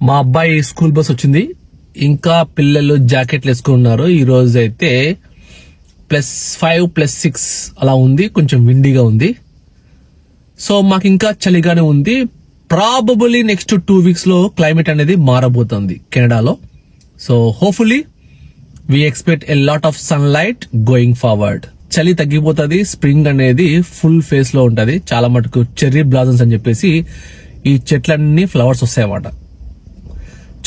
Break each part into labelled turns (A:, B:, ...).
A: మా అబ్బాయి school bus వచ్చింది. ఇంకా పిల్లలు జాకెట్లు వేసుకున్నారు. ఈ రోజు అయితే +5 +6 అలా ఉంది. కొంచెం విండీగా ఉంది. సో మాకు ఇంకా చలిగానే ఉంది. ప్రాబబుల్లీ నెక్స్ట్ 2 వీక్స్ లో క్లైమేట్ అనేది మారబోతుంది కెనడాలో. So hopefully we expect a lot of sunlight going forward. చలి తగ్గిపోతుంది. స్ప్రింగ్ అనేది ఫుల్ ఫేస్ లో ఉంటది. చాలా మటుకు చెర్రీ బ్లాజమ్స్ అని చెప్పేసి ఈ చెట్లన్నీ ఫ్లవర్స్ వస్తాయన్నమాట.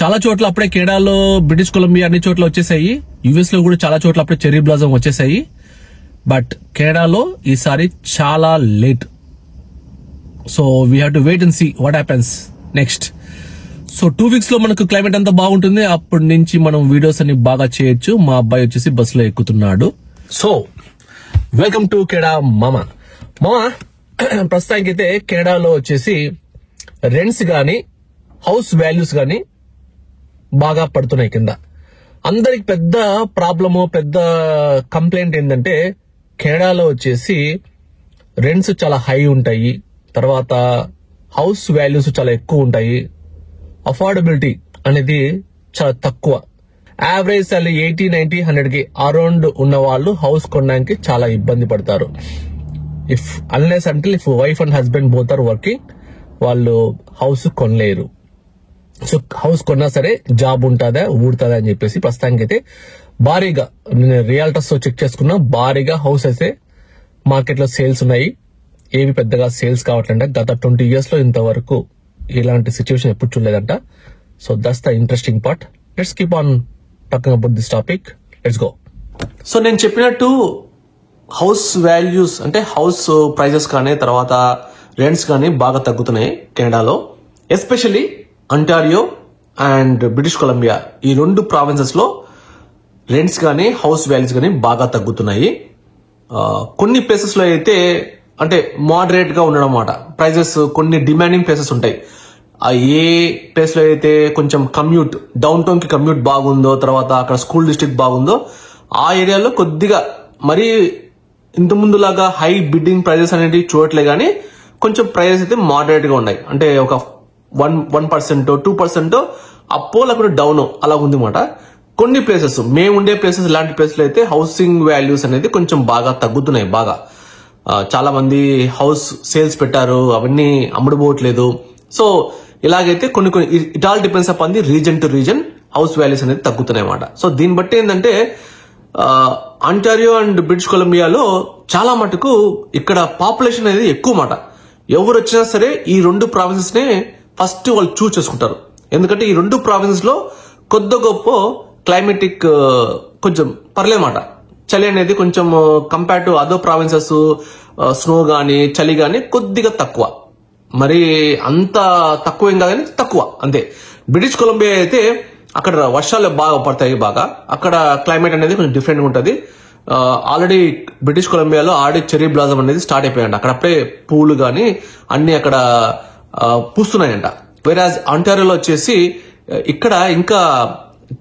A: చాలా చోట్ల అప్పుడే కెనడాలో, బ్రిటిష్ కొలంబియా అన్ని చోట్ల వచ్చేసాయి. యుఎస్ లో కూడా చాలా చోట్ల అప్పుడే చెర్రీ బ్లాజమ్ వచ్చేసాయి. బట్ కెనడాలో ఈసారి చాలా late. So we have to wait and see what happens next. So 2 weeks లో మనకు క్లైమేట్ అంతా బాగుంటుంది. అప్పటి నుంచి మనం వీడియోస్ అన్ని బాగా చేయొచ్చు. మా అబ్బాయి వచ్చేసి బస్సులో ఎక్కుతున్నాడు. సో వెల్కమ్ టు కెనడా మామా. ప్రస్తుతానికి అయితే కెనడాలో వచ్చేసి రెంట్స్ గానీ, హౌస్ వాల్యూస్ గానీ బాగా పడుతున్నాయి కింద. అందరికి పెద్ద ప్రాబ్లము, పెద్ద కంప్లైంట్ ఏంటంటే కెనడాలో వచ్చేసి రెంట్స్ చాలా హై ఉంటాయి. తర్వాత హౌస్ వాల్యూస్ చాలా ఎక్కువ ఉంటాయి. అఫోర్డబిలిటీ అనేది చాలా తక్కువ. యావరేజ్ సాలరీ 80, 90, 100కి అరౌండ్ ఉన్న వాళ్ళు హౌస్ కొనడానికి చాలా ఇబ్బంది పడతారు. If wife and husband both are working, వాళ్ళు హౌస్ కొనలేరు. సో హౌస్ కొన్నా సరే జాబ్ ఉంటుందా, ఊడుతుందా అని చెప్పేసి ప్రస్తుతానికి అయితే భారీగా, నేను రియాల్టర్స్ తో చెక్ చేసుకున్నా, భారీగా హౌస్ అయితే మార్కెట్ లో సేల్స్ ఉన్నాయి. ఏవి పెద్దగా సేల్స్ కావట్లేదంట. గత 20 years లో ఇంతవరకు ఇలాంటి సిచ్యువేషన్ ఎప్పుడు చూడలేదంట. So that's the interesting part. Let's keep on talking about this topic. Let's go. So నేను చెప్పినట్టు హౌస్ వాల్యూస్ అంటే హౌస్ ప్రైజెస్ కానీ, తర్వాత రెంట్స్ కానీ బాగా తగ్గుతున్నాయి కెనడాలో. Especially Ontario and British Columbia, ఈ 2 ప్రావిన్సెస్ లో రెంట్స్ కానీ, హౌస్ వాల్యూస్ కానీ బాగా తగ్గుతున్నాయి. కొన్ని ప్లేసెస్ లో అయితే అంటే మోడరేట్ గా ఉండడం అన్నమాట ప్రైజెస్. కొన్ని డిమాండింగ్ ప్లేసెస్ ఉంటాయి. ఏ ప్లేస్ లో అయితే కొంచెం కమ్యూట్, డౌన్ టౌన్ కి కమ్యూట్ బాగుందో, తర్వాత అక్కడ స్కూల్ డిస్ట్రిక్ట్ బాగుందో, ఆ ఏరియాలో కొద్దిగా మరీ ఇంత ముందులాగా హై బిడ్డింగ్ ప్రైజెస్ అనేవి చూడట్లే గానీ కొంచెం ప్రైజెస్ అయితే మోడరేట్ గా ఉన్నాయి. అంటే ఒక 1%, 2% అప్పో లేకపోతే డౌన్ అలా ఉంది మాట. కొన్ని ప్లేసెస్, మేము ఉండే ప్లేసెస్, ఇలాంటి ప్లేసెస్ లో అయితే హౌసింగ్ వాల్యూస్ అనేది కొంచెం బాగా తగ్గుతున్నాయి. బాగా చాలా మంది హౌస్ సేల్స్ పెట్టారు, అవన్నీ అమ్ముడుపోవట్లేదు. సో ఇలాగైతే కొన్ని it all depends upon the reason to reason house values అనేది తగ్గుతున్నాయి అన్నమాట. సో దీన్ని బట్టి ఏంటంటే అంటారియో అండ్ బ్రిటిష్ కొలంబియాలో చాలా మటుకు ఇక్కడ పాపులేషన్ అనేది ఎక్కువ మాట. ఎవరు వచ్చినా సరే ఈ 2 ప్రావిన్సెస్ నే ఫస్ట్ వాళ్ళు చూస్ చేసుకుంటారు. ఎందుకంటే ఈ 2 ప్రావిన్సెస్ లో కొద్ది గొప్ప క్లైమేటిక్ కొంచెం పర్లేమాట. చలి అనేది కొంచెం compare to other provinces, snow గానీ, చలి గానీ కొద్దిగా తక్కువ. మరి అంత తక్కువ ఏం కాదని తక్కువ అంతే. బ్రిటిష్ కొలంబియా అయితే అక్కడ వర్షాలు బాగా పడతాయి. బాగా అక్కడ క్లైమేట్ అనేది కొంచెం డిఫరెంట్ గా ఉంటది. ఆల్రెడీ బ్రిటిష్ కొలంబియాలో ఆల్రెడీ చెర్రీ బ్లాజమ్ అనేది స్టార్ట్ అయిపోయాయంట. అక్కడ అప్పుడే పూలు గానీ అన్ని అక్కడ పూస్తున్నాయంట. వేరాజ్ అంటారియోలో వచ్చేసి ఇక్కడ ఇంకా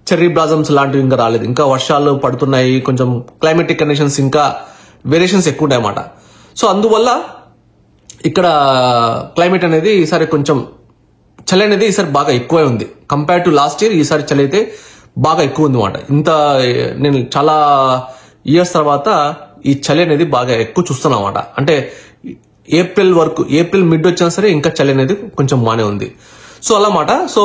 A: చెర్రీ బ్లాజమ్స్ లాంటివి ఇంకా రాలేదు. ఇంకా వర్షాలు పడుతున్నాయి. కొంచెం క్లైమేటిక్ కండిషన్స్ ఇంకా వేరియేషన్స్ ఎక్కువ ఉంటాయి అన్నమాట. సో అందువల్ల ఇక్కడ క్లైమేట్ అనేది ఈసారి కొంచెం చలి అనేది ఈసారి బాగా ఎక్కువే ఉంది. కంపేర్ టు లాస్ట్ ఇయర్ ఈసారి చలి అయితే బాగా ఎక్కువ ఉంది అన్నమాట. ఇంత నేను చాలా ఇయర్స్ తర్వాత ఈ చలి అనేది బాగా ఎక్కువ చూస్తున్నాం అన్నమాట. అంటే ఏప్రిల్ మిడ్ వచ్చినా సరే ఇంకా చలి అనేది కొంచెం బానే ఉంది. సో అలా మాట. సో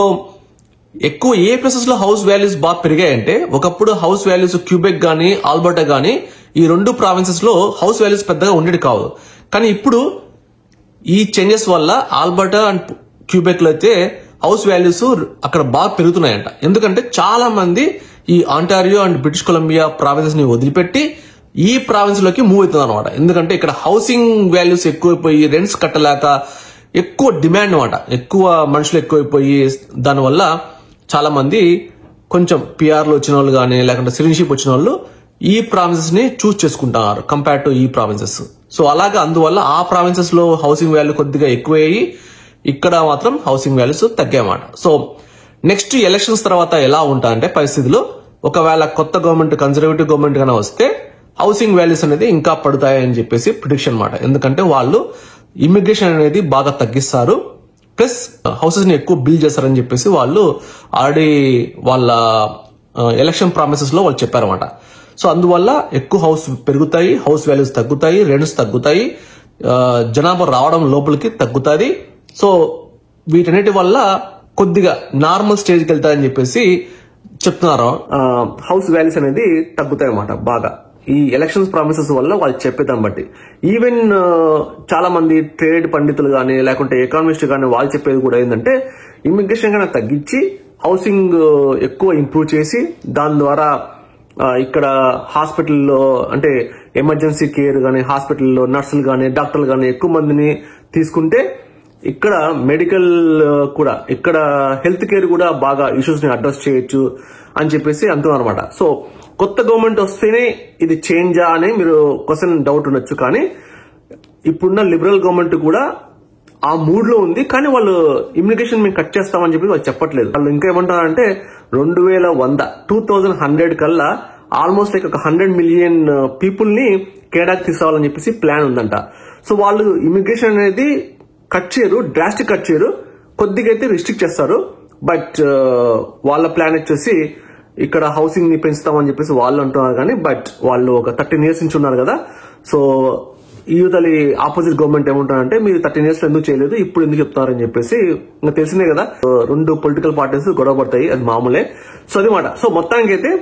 A: ఎక్కువ ఏ ప్లేసెస్ లో హౌస్ వాల్యూస్ బాగా పెరిగాయంటే, ఒకప్పుడు హౌస్ వాల్యూస్ క్యూబెక్ గానీ, ఆల్బర్టా గానీ, ఈ 2 ప్రావిన్సెస్ లో హౌస్ వాల్యూస్ పెద్దగా ఉండేది కాదు. కానీ ఇప్పుడు ఈ చేంజెస్ వల్ల ఆల్బర్టా అండ్ క్యూబెక్ లో అయితే హౌస్ వాల్యూస్ అక్కడ బాగా పెరుగుతున్నాయంట. ఎందుకంటే చాలా మంది ఈ Ontario and British Colombia provinces ని వదిలిపెట్టి ఈ ప్రావిన్స్ లోకి మూవ్ అవుతుంది అనమాట. ఎందుకంటే ఇక్కడ హౌసింగ్ వాల్యూస్ ఎక్కువైపోయి, రెంట్స్ కట్టలేక ఎక్కువ డిమాండ్ అనమాట. ఎక్కువ మనుషులు ఎక్కువైపోయి దానివల్ల చాలా మంది కొంచెం పిఆర్లు వచ్చిన వాళ్ళు కానీ, లేకుంటే సిటిజన్షిప్ వచ్చిన వాళ్ళు ఈ ప్రావిన్సెస్ ని చూస్ చేసుకుంటున్నారు కంపేర్ టు ఈ ప్రావిన్సెస్. సో అలాగే అందువల్ల ఆ ప్రావిన్సెస్ లో హౌసింగ్ వాల్యూ కొద్దిగా ఎక్కువయ్యి ఇక్కడ మాత్రం హౌసింగ్ వాల్యూస్ తగ్గాయన్నమాట. సో నెక్స్ట్ ఎలక్షన్స్ తర్వాత ఎలా ఉంటాయంటే పరిస్థితులు, ఒకవేళ కొత్త గవర్నమెంట్, కన్జర్వేటివ్ గవర్నమెంట్ గానే వస్తే హౌసింగ్ వాల్యూస్ అనేది ఇంకా పడతాయని చెప్పేసి ప్రిడిక్షన్ అన్నమాట. ఎందుకంటే వాళ్ళు ఇమిగ్రేషన్ అనేది బాగా తగ్గిస్తారు. ప్లస్ హౌసెస్ ని ఎక్కువ బిల్డ్ చేస్తారని చెప్పేసి వాళ్ళు ఆల్రెడీ వాళ్ళ ఎలక్షన్ ప్రామిసెస్ లో వాళ్ళు చెప్పారన్నమాట. సో అందువల్ల ఎక్కువ హౌస్ పెరుగుతాయి, హౌస్ వాల్యూస్ తగ్గుతాయి, రెంట్స్ తగ్గుతాయి, జనాభా రావడం లోపలికి తగ్గుతుంది. సో వీటన్నిటి వల్ల కొద్దిగా నార్మల్ స్టేజ్కి వెళ్తాయని చెప్పేసి చెప్తున్నారు. హౌస్ వాల్యూస్ అనేది తగ్గుతాయి అన్నమాట బాగా ఈ ఎలక్షన్స్ ప్రామిసెస్ వల్ల వాళ్ళు చెప్పేదాన్ని బట్టి. ఈవెన్ చాలా మంది ట్రేడ్ పండితులు గానీ లేకుంటే ఎకానమిస్ట్ గానీ వాళ్ళు చెప్పేది కూడా ఏంటంటే ఇమిగ్రేషన్ గానీ తగ్గించి హౌసింగ్ ఎక్కువ ఇంప్రూవ్ చేసి దాని ద్వారా ఇక్కడ హాస్పిటల్లో అంటే ఎమర్జెన్సీ కేర్ గానీ హాస్పిటల్లో నర్సులు గానీ డాక్టర్లు గానీ ఎక్కువ మందిని తీసుకుంటే ఇక్కడ మెడికల్ కూడా ఇక్కడ హెల్త్ కేర్ కూడా బాగా ఇష్యూస్ ని అడ్రస్ చేయొచ్చు అని చెప్పేసి అంటున్నారు అనమాట. సో కొత్త గవర్నమెంట్ వస్తేనే ఇది చేంజా అని మీరు క్వశ్చన్ డౌట్ ఉండొచ్చు. కానీ ఇప్పుడున్న లిబరల్ గవర్నమెంట్ కూడా ఆ మూడ్ లో ఉంది. కానీ వాళ్ళు ఇమ్యూనికేషన్ మేము కట్ చేస్తామని చెప్పి వాళ్ళు చెప్పట్లేదు. వాళ్ళు ఇంకా ఏమంటారంటే 2100 కల్లా ఆల్మోస్ట్ లైక్ ఒక 100 మిలియన్ పీపుల్ ని కెనడాకి తీసుకురావాలని చెప్పేసి ప్లాన్ ఉందంట. సో వాళ్ళు ఇమిగ్రేషన్ అనేది కట్ చేయరు, డ్రాస్టిక్ కట్ చేయరు, కొద్దిగా అయితే రిస్ట్రిక్ట్ చేస్తారు. బట్ వాళ్ళ ప్లాన్ వచ్చేసి ఇక్కడ హౌసింగ్ ని పెంచుతామని చెప్పేసి వాళ్ళు అంటున్నారు. కానీ బట్ వాళ్ళు ఒక 13 years నుంచి ఉన్నారు కదా. సో యూతలి ఆపోజిట్ గవర్నమెంట్ ఏమంటారంటే మీరు 13 years లో ఎందుకు చేయలేదు, ఇప్పుడు ఎందుకు చెప్తున్నారని చెప్పేసి ఇంకా తెలిసిందే కదా. రెండు పొలిటికల్ పార్టీస్ గొడవ పడతాయి, అది మామూలే. సో అది మాట. సో మొత్తానికి అయితే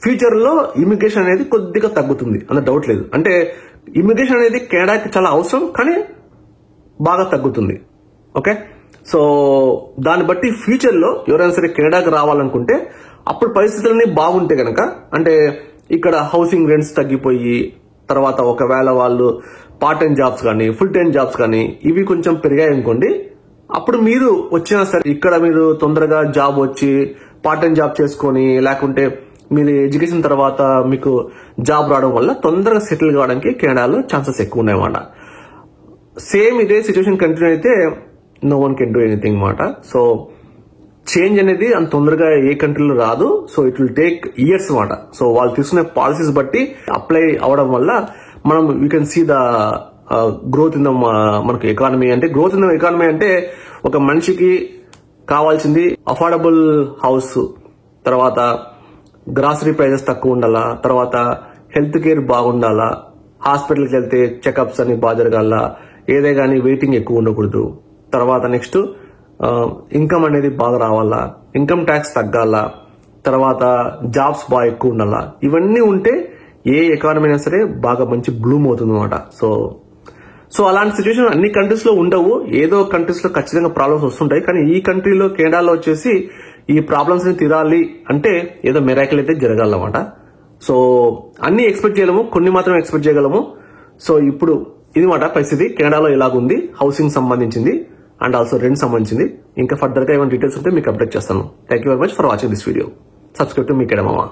A: ఫ్యూచర్ లో ఇమిగ్రేషన్ అనేది కొద్దిగా తగ్గుతుంది అన్న డౌట్ లేదు. అంటే ఇమిగ్రేషన్ అనేది కెనడాకి చాలా అవసరం, కానీ బాగా తగ్గుతుంది. ఓకే, సో దాన్ని బట్టి ఫ్యూచర్ లో ఎవరైనా సరే కెనడాకి రావాలనుకుంటే అప్పుడు పరిస్థితులన్నీ బాగుంటే గనక, అంటే ఇక్కడ హౌసింగ్ రెంట్స్ తగ్గిపోయి తర్వాత ఒకవేళ వాళ్ళు పార్ట్ టైం జాబ్స్ కానీ ఫుల్ టైం జాబ్స్ కానీ ఇవి కొంచెం పెరిగాయి అనుకోండి, అప్పుడు మీరు వచ్చినా సరే ఇక్కడ మీరు తొందరగా జాబ్ వచ్చి పార్ట్ టైం జాబ్ చేసుకొని లేకుంటే మీరు ఎడ్యుకేషన్ తర్వాత మీకు జాబ్ రావడం వల్ల తొందరగా సెటిల్ కావడానికి కెనడాలో ఛాన్సెస్ ఎక్కువ ఉన్నాయన్నమాట. సేమ్ ఇదే సిచ్యువేషన్ కంటిన్యూ అయితే no one can do anything మాట. సో చేంజ్ అనేది అంత తొందరగా ఏ కంట్రీలో రాదు. So it will take years మాట. సో వాళ్ళు తీసుకునే పాలసీస్ బట్టి అప్లై అవడం వల్ల మనం you can see the growth in the మనకు ఎకానమీ. అంటే గ్రోత్ ఇన్ ద ఎకానమీ అంటే ఒక మనిషికి కావాల్సింది అఫోర్డబుల్ హౌస్, తర్వాత గ్రాసరీ ప్రైజెస్ తక్కువ ఉండాలా, తర్వాత హెల్త్ కేర్ బాగుండాలా, హాస్పిటల్కి వెళ్తే చెకప్స్ అని బాగా జరగాల, ఏదే గానీ వెయిటింగ్ ఎక్కువ ఉండకూడదు, తర్వాత నెక్స్ట్ ఇన్కమ్ అనేది బాగా రావాలా, ఇన్కమ్ ట్యాక్స్ తగ్గాల, తర్వాత జాబ్స్ బాగా ఎక్కువ ఉండాలా. ఇవన్నీ ఉంటే ఏ ఎకానమీ అయినా సరే బాగా మంచి బ్లూమ్ అవుతుంది అనమాట. సో అలాంటి సిచ్యువేషన్ అన్ని కంట్రీస్ లో ఉండవు. ఏదో కంట్రీస్ లో ఖచ్చితంగా ప్రాబ్లమ్స్ వస్తుంటాయి. కానీ ఈ కంట్రీలో కెనడాలో వచ్చేసి ఈ ప్రాబ్లమ్స్ ని తీరాలి అంటే ఏదో మిరాకిల్ అయితే జరగాలన్నమాట. సో అన్ని ఎక్స్పెక్ట్ చేయలేము, కొన్ని మాత్రమే ఎక్స్పెక్ట్ చేయగలము. సో ఇప్పుడు ఇది మాట పరిస్థితి కెనడాలో ఇలాగుంది, హౌసింగ్ సంబంధించింది అండ్ ఆల్సో రెంట్ సంబంధించింది. ఇంకా ఫర్దర్ గా ఏమైనా డీటెయిల్స్ ఉంటే మీకు అప్డేట్ చేస్తాను. Thank you very much for watching this video. Subscribe to me Canada మామ.